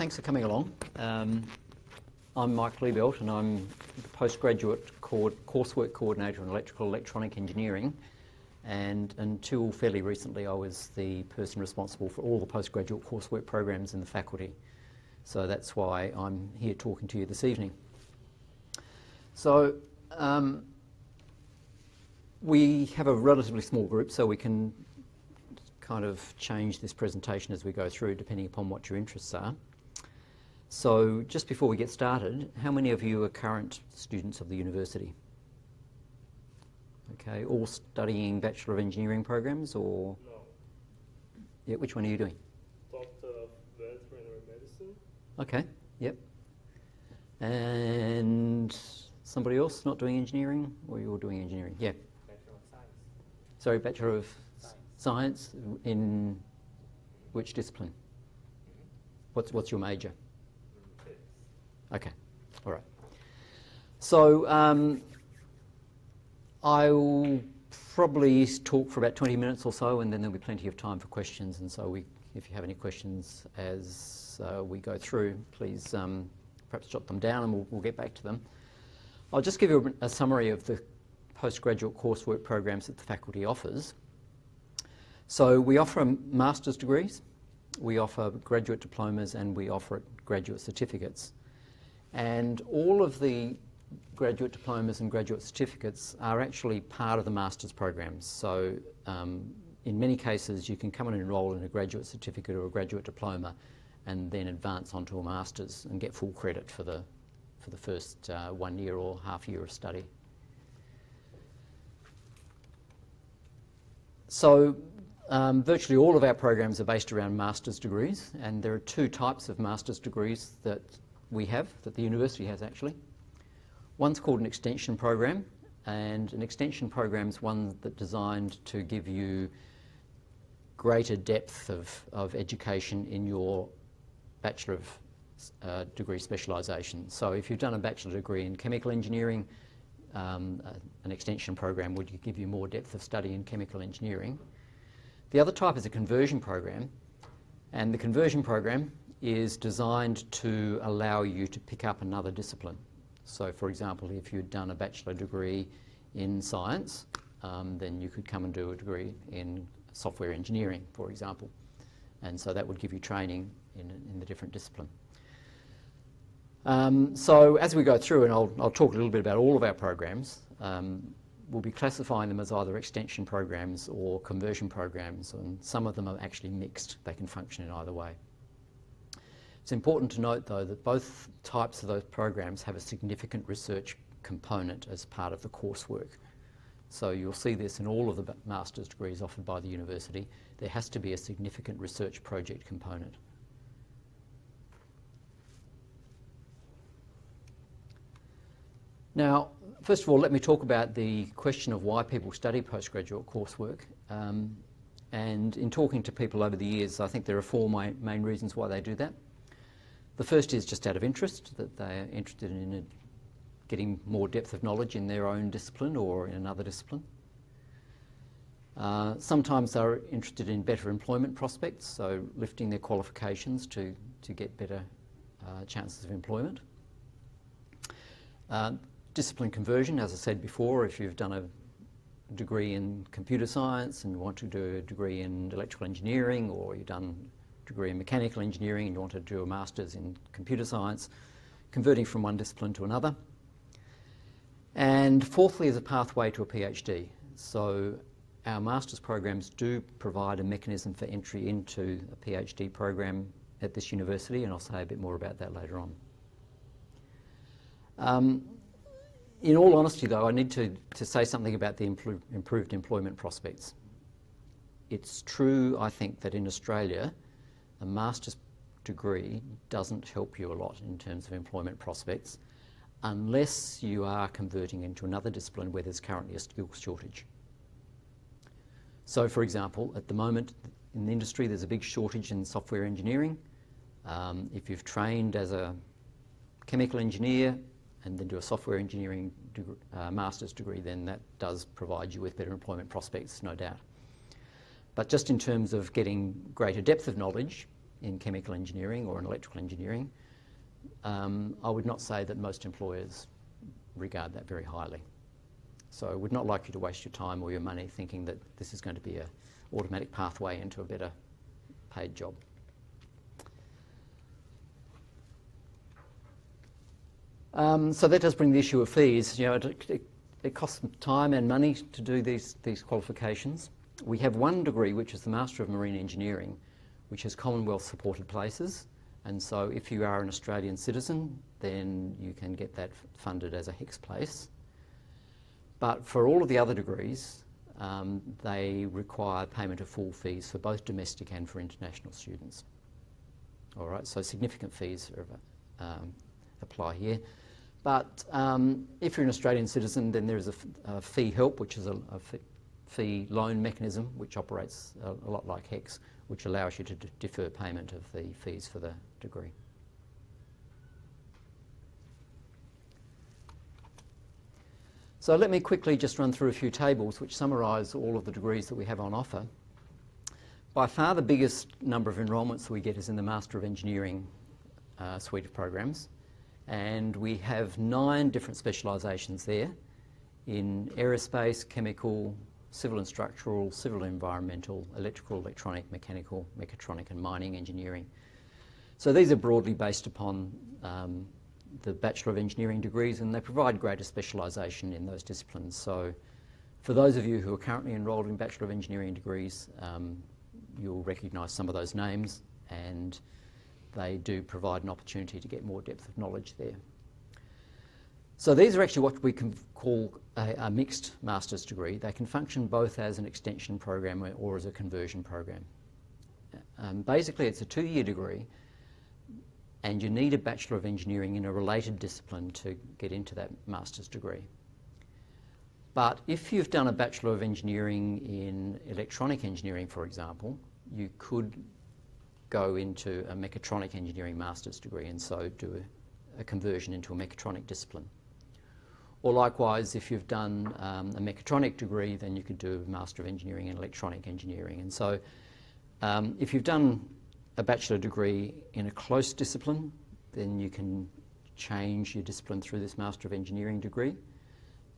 thanks for coming along. I'm Mike Liebelt and I'm the Postgraduate Coursework Coordinator in Electrical Electronic Engineering, and until fairly recently I was the person responsible for all the postgraduate coursework programs in the faculty. So that's why I'm here talking to you this evening. So we have a relatively small group, so we can kind of change this presentation as we go through depending upon what your interests are. So just before we get started, how many of you are current students of the university? Okay, all studying Bachelor of Engineering programs or? No. Yeah, which one are you doing? Doctor of Veterinary Medicine. Okay, yep. And somebody else not doing engineering, or you're doing engineering? Yeah. Bachelor of Science. Sorry, Bachelor of Science in which discipline? What's your major? Okay, all right. So I'll probably talk for about 20 minutes or so, and then there'll be plenty of time for questions. And so if you have any questions as we go through, please perhaps jot them down and we'll get back to them. I'll just give you a summary of the postgraduate coursework programs that the faculty offers. So we offer master's degrees, we offer graduate diplomas, and we offer graduate certificates. And all of the graduate diplomas and graduate certificates are actually part of the master's programs. So in many cases you can come and enrol in a graduate certificate or a graduate diploma and then advance onto a master's and get full credit for the first 1 year or half year of study. So virtually all of our programs are based around master's degrees, and there are two types of master's degrees that we have, that the university has actually. One's called an extension program, and an extension program is one that's designed to give you greater depth of education in your Bachelor of degree specialisation. So if you've done a bachelor degree in chemical engineering, an extension program would give you more depth of study in chemical engineering. The other type is a conversion program, and the conversion program is designed to allow you to pick up another discipline. So for example, if you'd done a bachelor degree in science, then you could come and do a degree in software engineering, for example. And so that would give you training in the different discipline. So as we go through, and I'll talk a little bit about all of our programs, we'll be classifying them as either extension programs or conversion programs, and some of them are actually mixed. They can function in either way. It's important to note, though, that both types of those programs have a significant research component as part of the coursework. So you'll see this in all of the master's degrees offered by the university. There has to be a significant research project component. Now, first of all, let me talk about the question of why people study postgraduate coursework. And in talking to people over the years, I think there are four main reasons why they do that. The first is just out of interest, that they're interested in getting more depth of knowledge in their own discipline or in another discipline. Sometimes they're interested in better employment prospects, so lifting their qualifications to get better chances of employment. Discipline conversion, as I said before, if you've done a degree in computer science and you want to do a degree in electrical engineering, or you've done a degree in mechanical engineering and you want to do a master's in computer science, converting from one discipline to another. And fourthly is a pathway to a PhD. So our master's programs do provide a mechanism for entry into a PhD program at this university, and I'll say a bit more about that later on. In all honesty, though, I need to say something about the improved employment prospects. It's true, I think, that in Australia, a master's degree doesn't help you a lot in terms of employment prospects unless you are converting into another discipline where there's currently a skills shortage. So, for example, at the moment in the industry, there's a big shortage in software engineering. If you've trained as a chemical engineer and then do a software engineering master's degree, then that does provide you with better employment prospects, no doubt. But just in terms of getting greater depth of knowledge, in chemical engineering or in electrical engineering, I would not say that most employers regard that very highly. So I would not like you to waste your time or your money thinking that this is going to be an automatic pathway into a better paid job. So that does bring the issue of fees. You know, it costs time and money to do these qualifications. We have one degree, which is the Master of Marine Engineering, which has Commonwealth supported places. And so if you are an Australian citizen, then you can get that funded as a HECS place. But for all of the other degrees, they require payment of full fees for both domestic and for international students. All right, so significant fees apply here. But if you're an Australian citizen, then there is a fee help, which is a fee loan mechanism, which operates a lot like HECS, which allows you to defer payment of the fees for the degree. So let me quickly just run through a few tables which summarise all of the degrees that we have on offer. By far the biggest number of enrolments we get is in the Master of Engineering suite of programs. And we have 9 different specialisations there in aerospace, chemical, civil and structural, civil and environmental, electrical, electronic, mechanical, mechatronic and mining engineering. So these are broadly based upon the Bachelor of Engineering degrees, and they provide greater specialisation in those disciplines. So for those of you who are currently enrolled in Bachelor of Engineering degrees, you'll recognise some of those names, and they do provide an opportunity to get more depth of knowledge there. So these are actually what we can call a mixed master's degree. They can function both as an extension program or as a conversion program. Basically it's a 2-year degree, and you need a Bachelor of Engineering in a related discipline to get into that master's degree. But if you've done a Bachelor of Engineering in electronic engineering, for example, you could go into a mechatronic engineering master's degree and so do a conversion into a mechatronic discipline. Or likewise, if you've done a mechatronic degree, then you could do a Master of Engineering in electronic engineering. And so if you've done a bachelor degree in a close discipline, then you can change your discipline through this Master of Engineering degree.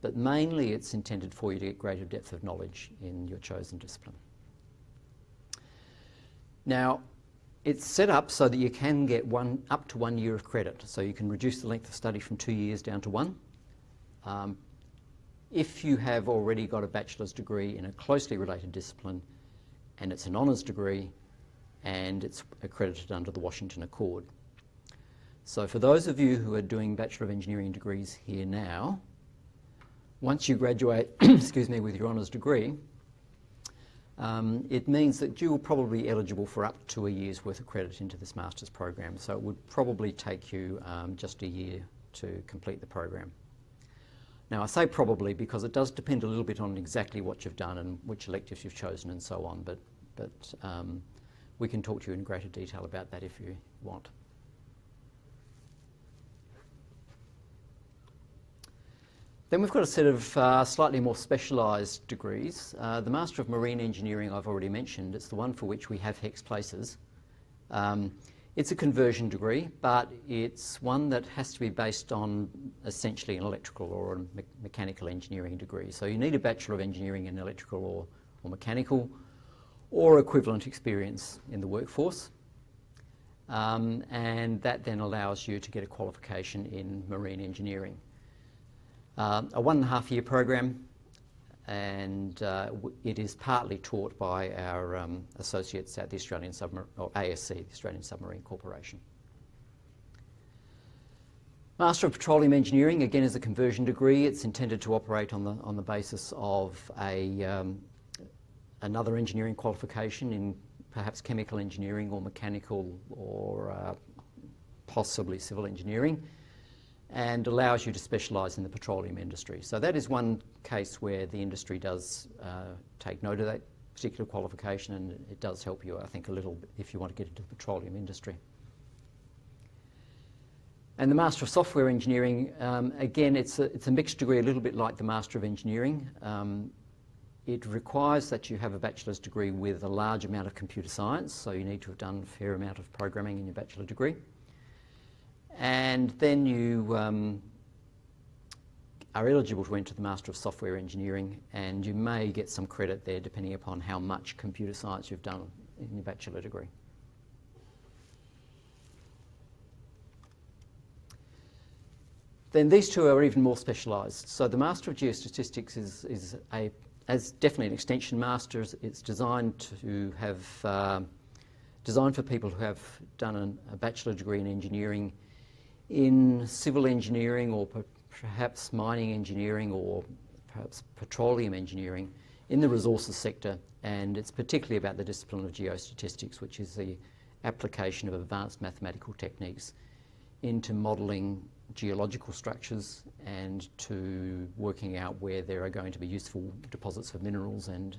But mainly it's intended for you to get greater depth of knowledge in your chosen discipline. Now, it's set up so that you can get up to 1 year of credit. So you can reduce the length of study from 2 years down to 1. If you have already got a bachelor's degree in a closely related discipline and it's an honours degree and it's accredited under the Washington Accord. So for those of you who are doing Bachelor of Engineering degrees here now, once you graduate excuse me, with your honours degree, it means that you will probably be eligible for up to a year's worth of credit into this master's program. So it would probably take you just a year to complete the program. Now I say probably because it does depend a little bit on exactly what you've done and which electives you've chosen and so on, but we can talk to you in greater detail about that if you want. Then we've got a set of slightly more specialised degrees. The Master of Marine Engineering I've already mentioned. It's the one for which we have HECS places. It's a conversion degree, but it's one that has to be based on essentially an electrical or a mechanical engineering degree. So you need a Bachelor of Engineering in electrical or mechanical or equivalent experience in the workforce. And that then allows you to get a qualification in marine engineering. A 1.5 year program, and it is partly taught by our associates at the Australian or ASC, the Australian Submarine Corporation. Master of Petroleum Engineering, again, is a conversion degree. It's intended to operate on the basis of another engineering qualification in perhaps chemical engineering or mechanical or possibly civil engineering, and allows you to specialise in the petroleum industry. So that is one case where the industry does take note of that particular qualification, and it does help you, I think, a little bit if you want to get into the petroleum industry. And the Master of Software Engineering, again, it's a mixed degree, a little bit like the Master of Engineering. It requires that you have a bachelor's degree with a large amount of computer science, so you need to have done a fair amount of programming in your bachelor degree. And then you are eligible to enter the Master of Software Engineering, and you may get some credit there depending upon how much computer science you've done in your bachelor degree. Then these two are even more specialised. So the Master of Geostatistics is definitely an extension master. It's designed to have designed for people who have done a bachelor degree in engineering, in civil engineering, or perhaps mining engineering, or perhaps petroleum engineering in the resources sector. And it's particularly about the discipline of geostatistics, which is the application of advanced mathematical techniques into modelling geological structures and to working out where there are going to be useful deposits of minerals and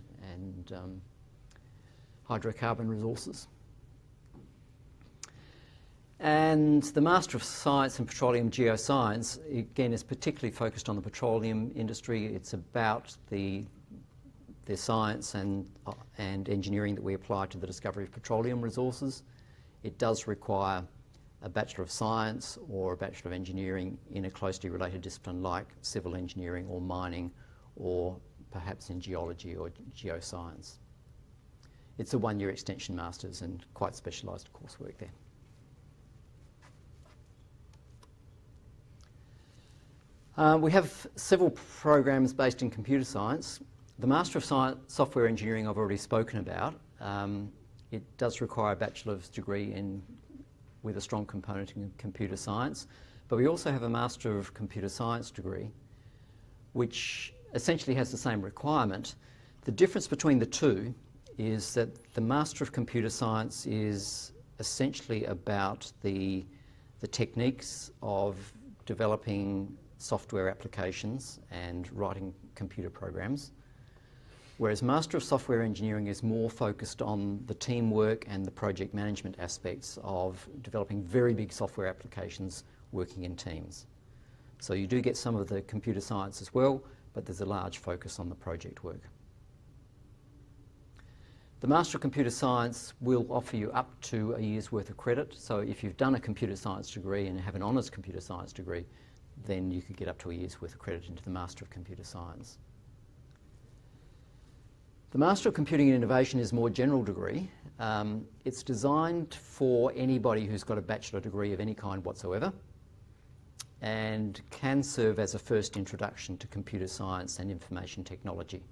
hydrocarbon resources. And the Master of Science in Petroleum Geoscience, again, is particularly focused on the petroleum industry. It's about the science and engineering that we apply to the discovery of petroleum resources. It does require a Bachelor of Science or a Bachelor of Engineering in a closely related discipline like civil engineering or mining, or perhaps in geology or geoscience. It's a one-year extension masters and quite specialised coursework there. We have several programs based in computer science. The Master of Software Engineering I've already spoken about. It does require a bachelor's degree with a strong component in computer science, but we also have a Master of Computer Science degree, which essentially has the same requirement. The difference between the two is that the Master of Computer Science is essentially about the techniques of developing software applications and writing computer programs, whereas Master of Software Engineering is more focused on the teamwork and the project management aspects of developing very big software applications working in teams. So you do get some of the computer science as well, but there's a large focus on the project work. The Master of Computer Science will offer you up to a year's worth of credit. So if you've done a computer science degree and have an honours computer science degree, then you could get up to a year's worth of credit into the Master of Computer Science. The Master of Computing and Innovation is a more general degree. It's designed for anybody who's got a bachelor degree of any kind whatsoever, and can serve as a first introduction to computer science and information technology.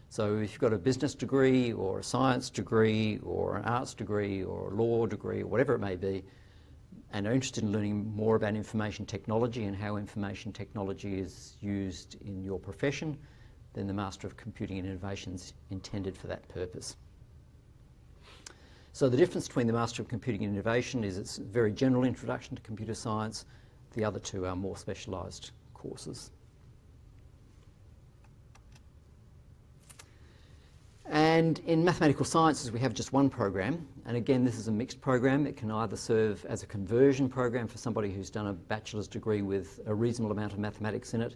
So if you've got a business degree or a science degree or an arts degree or a law degree or whatever it may be, and are interested in learning more about information technology and how information technology is used in your profession, then the Master of Computing and Innovation is intended for that purpose. So the difference between the Master of Computing and Innovation is it's a very general introduction to computer science. The other two are more specialised courses. And in mathematical sciences, we have just one program. And again, this is a mixed program. It can either serve as a conversion program for somebody who's done a bachelor's degree with a reasonable amount of mathematics in it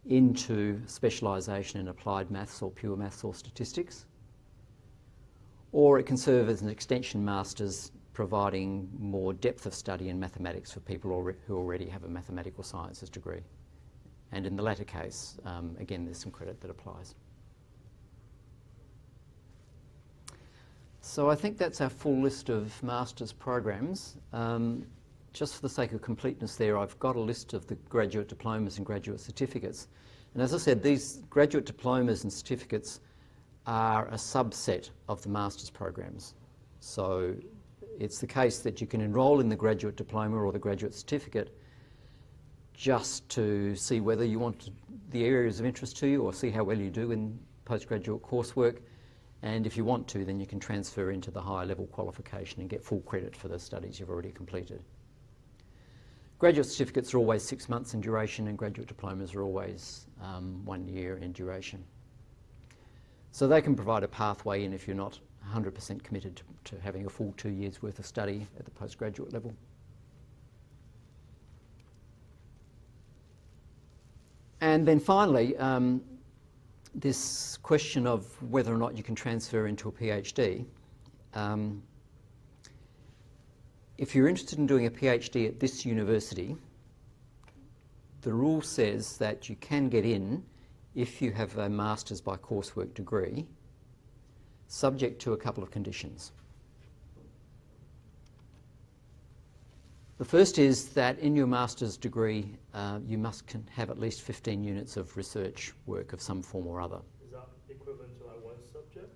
into specialisation in applied maths or pure maths or statistics. Or it can serve as an extension master's, providing more depth of study in mathematics for people who already have a mathematical sciences degree. And in the latter case, again, there's some credit that applies. So I think that's our full list of master's programs. Just for the sake of completeness there, I've got a list of the graduate diplomas and graduate certificates. And as I said, these graduate diplomas and certificates are a subset of the master's programs. So it's the case that you can enrol in the graduate diploma or the graduate certificate just to see whether you want the areas of interest to you or see how well you do in postgraduate coursework. And if you want to, then you can transfer into the higher level qualification and get full credit for the studies you've already completed. Graduate certificates are always 6 months in duration, and graduate diplomas are always 1 year in duration. So they can provide a pathway in if you're not 100% committed to having a full 2 years worth of study at the postgraduate level. And then finally, this question of whether or not you can transfer into a PhD, if you're interested in doing a PhD at this university, the rule says that you can get in if you have a Masters by Coursework degree, subject to a couple of conditions. The first is that in your master's degree, you must have at least 15 units of research work of some form or other. Is that equivalent to like one subject?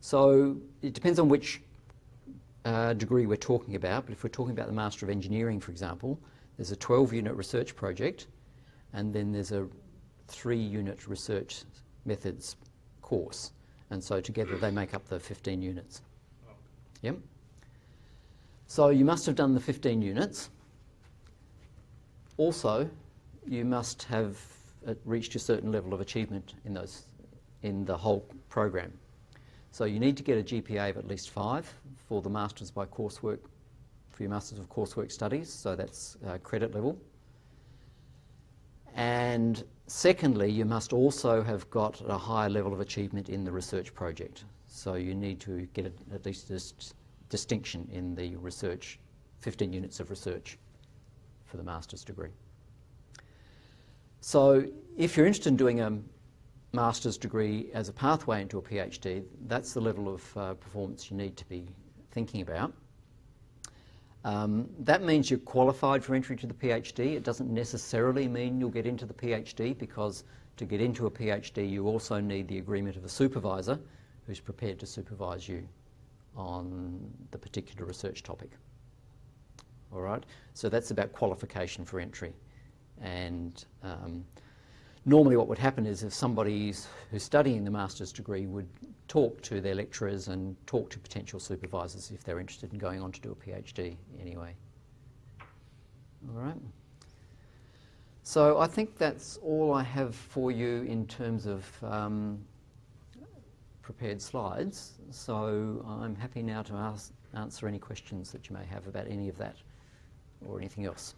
So it depends on which degree we're talking about, but if we're talking about the Master of Engineering, for example, there's a 12-unit research project, and then there's a 3-unit research methods course, and so together they make up the 15 units. Oh. Yep. So you must have done the 15 units. Also, you must have reached a certain level of achievement in the whole program. So you need to get a GPA of at least 5 for the Masters by Coursework, for your Masters of Coursework studies, so that's credit level. And secondly, you must also have got a higher level of achievement in the research project. So you need to get at least this distinction in the research, 15 units of research for the master's degree. So if you're interested in doing a master's degree as a pathway into a PhD, that's the level of performance you need to be thinking about. That means you're qualified for entry to the PhD. It doesn't necessarily mean you'll get into the PhD, because to get into a PhD you also need the agreement of a supervisor who's prepared to supervise you on the particular research topic. All right, so that's about qualification for entry. And normally what would happen is if somebody who's studying the master's degree would talk to their lecturers and talk to potential supervisors if they're interested in going on to do a PhD anyway. All right. So I think that's all I have for you in terms of prepared slides. So I'm happy now to answer any questions that you may have about any of that or anything else.